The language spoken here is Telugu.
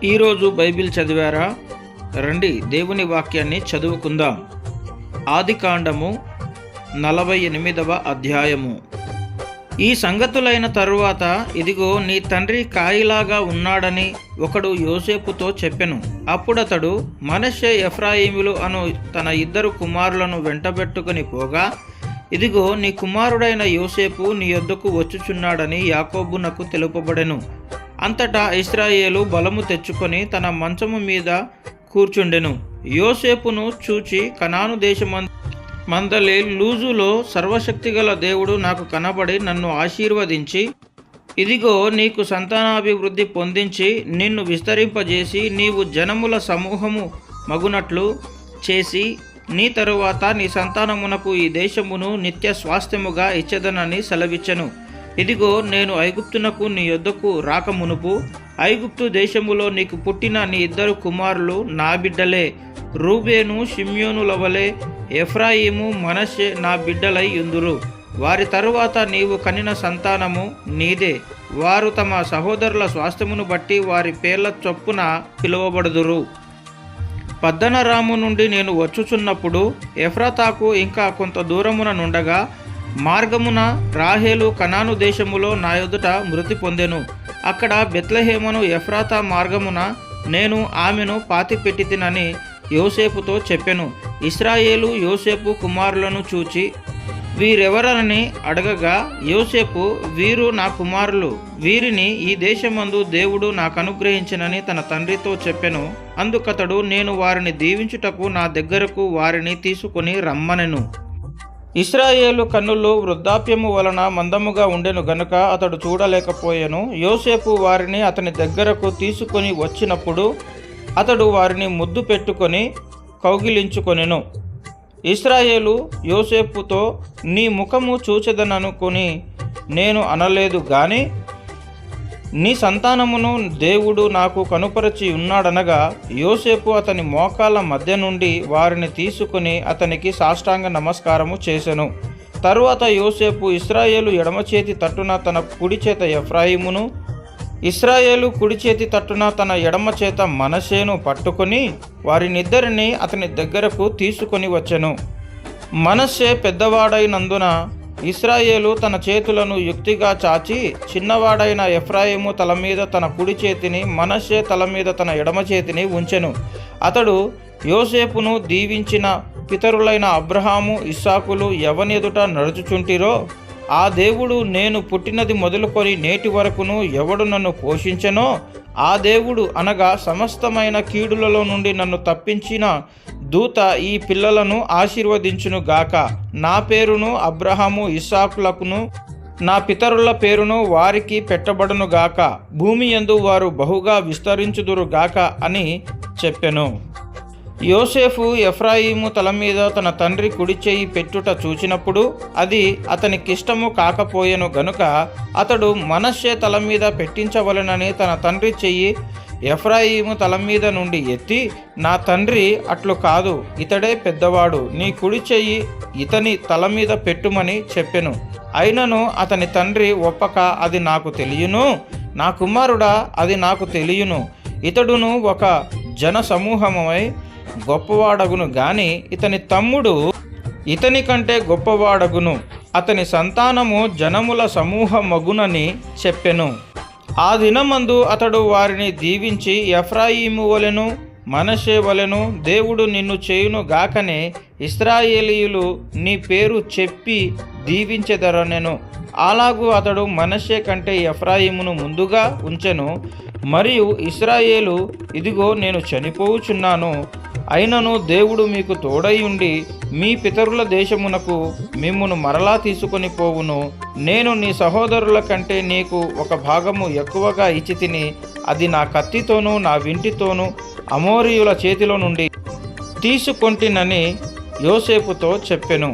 ఈరోజు బైబిల్ చదివారా? రండి దేవుని వాక్యాన్ని చదువుకుందాం. ఆదికాండము 48వ అధ్యాయము. ఈ సంగతులైన తరువాత, ఇదిగో నీ తండ్రి కాయిలాగా ఉన్నాడని ఒకడు యోసేపుతో చెప్పెను. అప్పుడతడు మనష్షే ఎఫ్రాయిములు అను తన ఇద్దరు కుమారులను వెంటబెట్టుకుని పోగా, ఇదిగో నీ కుమారుడైన యోసేపు నీ యొద్దకు వచ్చుచున్నాడని యాకోబునకు తెలుపబడెను. అంతటా ఇశ్రాయేలు బలము తెచ్చుకొని తన మంచము మీద కూర్చుండెను. యోసేపును చూచి, కనాను దేశమందలి లూజులో సర్వశక్తిగల దేవుడు నాకు కనబడి నన్ను ఆశీర్వదించి, ఇదిగో నీకు సంతానాభివృద్ధి పొందించి నిన్ను విస్తరింపజేసి నీవు జనముల సమూహము మగునట్లు చేసి, నీ తరువాత నీ సంతానమునకు ఈ దేశమును నిత్య స్వాస్థ్యముగా ఇచ్చెదనని సెలవిచ్చెను. ఇదిగో నేను ఐగుప్తునకు నీ యొద్దకు రాకమునుపు ఐగుప్తు దేశములో నీకు పుట్టిన నీ ఇద్దరు కుమారులు నా బిడ్డలే. రూబేను షిమ్యోనుల వలె ఎఫ్రాయిము మనష్షే నా బిడ్డలై యుందురు. వారి తరువాత నీవు కనిన సంతానము నీదే. వారు తమ సహోదరుల స్వాస్థ్యమును బట్టి వారి పేర్ల చొప్పున పిలువబడుదురు. పద్దనరాము నుండి నేను వచ్చుచున్నప్పుడు ఎఫ్రాతాకు ఇంకా కొంత దూరమున నుండగా మార్గమున రాహేలు కనాను దేశములో నా ఎదుట మృతి పొందెను. అక్కడ బెత్లెహేమును ఎఫ్రాతా మార్గమున నేను ఆమెను పాతిపెట్టితినని యోసేపుతో చెప్పెను. ఇశ్రాయేలు యోసేపు కుమారులను చూచి, వీరెవరని అడగగా, యోసేపు, వీరు నా కుమారులు, వీరిని ఈ దేశమందు దేవుడు నాకు అనుగ్రహించినని తన తండ్రితో చెప్పెను. అందుకతడు, నేను వారిని దీవించుటకు నా దగ్గరకు వారిని తీసుకొని రమ్మనెను. ఇశ్రాయేలు కన్నులు వృద్ధాప్యము వలన మందముగా ఉండెను గనుక అతడు చూడలేకపోయెను. యోసేపు వారిని అతని దగ్గరకు తీసుకొని వచ్చినప్పుడు అతడు వారిని ముద్దు పెట్టుకొని కౌగిలించుకొనెను. ఇశ్రాయేలు యోసేపుతో, నీ ముఖము చూచెదననుకొని నేను అనలేదు గాని నీ సంతానమును దేవుడు నాకు కనుపరచి ఉన్నాడనగా, యోసేపు అతని మోకాళ్ళ మధ్య నుండి వారిని తీసుకుని అతనికి సాష్టాంగ నమస్కారము చేసెను. తరువాత యోసేపు ఇశ్రాయేలు ఎడమచేతి తట్టున తన కుడి చేత ఎఫ్రాయిమును, ఇశ్రాయేలు కుడి చేతి తట్టున తన ఎడమ చేత మనష్షేను పట్టుకొని వారినిద్దరిని అతని దగ్గరకు తీసుకొని వచ్చెను. మనష్షే పెద్దవాడైనందున ఇశ్రాయేలు తన చేతులను యుక్తిగా చాచి, చిన్నవాడైన ఎఫ్రాయిము తల మీద తన కుడి చేతిని, మనష్షే తల మీద తన ఎడమ చేతిని ఉంచెను. అతడు యోసేపును దీవించిన పితరులైన అబ్రహాము, ఇస్సాకులు ఎవనెదుట నడుచుచుంటిరో ఆ దేవుడు, నేను పుట్టినది మొదలుకొని నేటి వరకును ఎవడు నన్ను పోషించెనో ఆ దేవుడు, అనగా సమస్తమైన కీడులలో నుండి నన్ను తప్పించిన దూత ఈ పిల్లలను ఆశీర్వదించును గాక. నా పేరును అబ్రహాము, ఇస్సాకులకును నా పితరుల పేరును వారికి పెట్టబడును గాక. భూమి యందు వారు బహుగా విస్తరించుదురు గాక అని చెప్పెను. యోసేపు ఎఫ్రాయిము తల మీద తన తండ్రి కుడి చేయి పెట్టుట చూచినప్పుడు అది అతనికిష్టము కాకపోయెను గనుక అతడు మనష్షే తల మీద పెట్టించవలెనని తన తండ్రి చెయ్యి ఎఫ్రాయిము తల మీద నుండి ఎత్తి, నా తండ్రి అట్లు కాదు, ఇతడే పెద్దవాడు, నీ కుడి చెయ్యి ఇతని తల మీద పెట్టుమని చెప్పెను. అయినను అతని తండ్రి ఒప్పక, అది నాకు తెలియను, నా కుమారుడా, అది నాకు తెలియను. ఇతడును ఒక జన సమూహమై గొప్పవాడగును గాని ఇతని తమ్ముడు ఇతని కంటే గొప్పవాడగును, అతని సంతానము జనముల సమూహమగునని చెప్పెను. ఆ దినమందు అతడు వారిని దీవించి, ఎఫ్రాయిము వలెను మనష్షే వలెను దేవుడు నిన్ను చేయును గాకనే ఇశ్రాయేలీయులు నీ పేరు చెప్పి దీవించెదరనెను. అలాగూ అతడు మనష్షే కంటే ఎఫ్రాయిమును ముందుగా ఉంచెను. మరియు ఇశ్రాయేలు, ఇదిగో నేను చనిపోవుచున్నాను, అయినను దేవుడు మీకు తోడై ఉండి మీ పితరుల దేశమునకు మిమ్మును మరలా తీసుకొని పోవును. నేను నీ సహోదరుల కంటే నీకు ఒక భాగము ఎక్కువగా ఇచ్చి తిని, అది నా కత్తితోనూ నా వింటితోనూ అమోరీయుల చేతిలో నుండి తీసుకొంటినని యోసేపుతో చెప్పెను.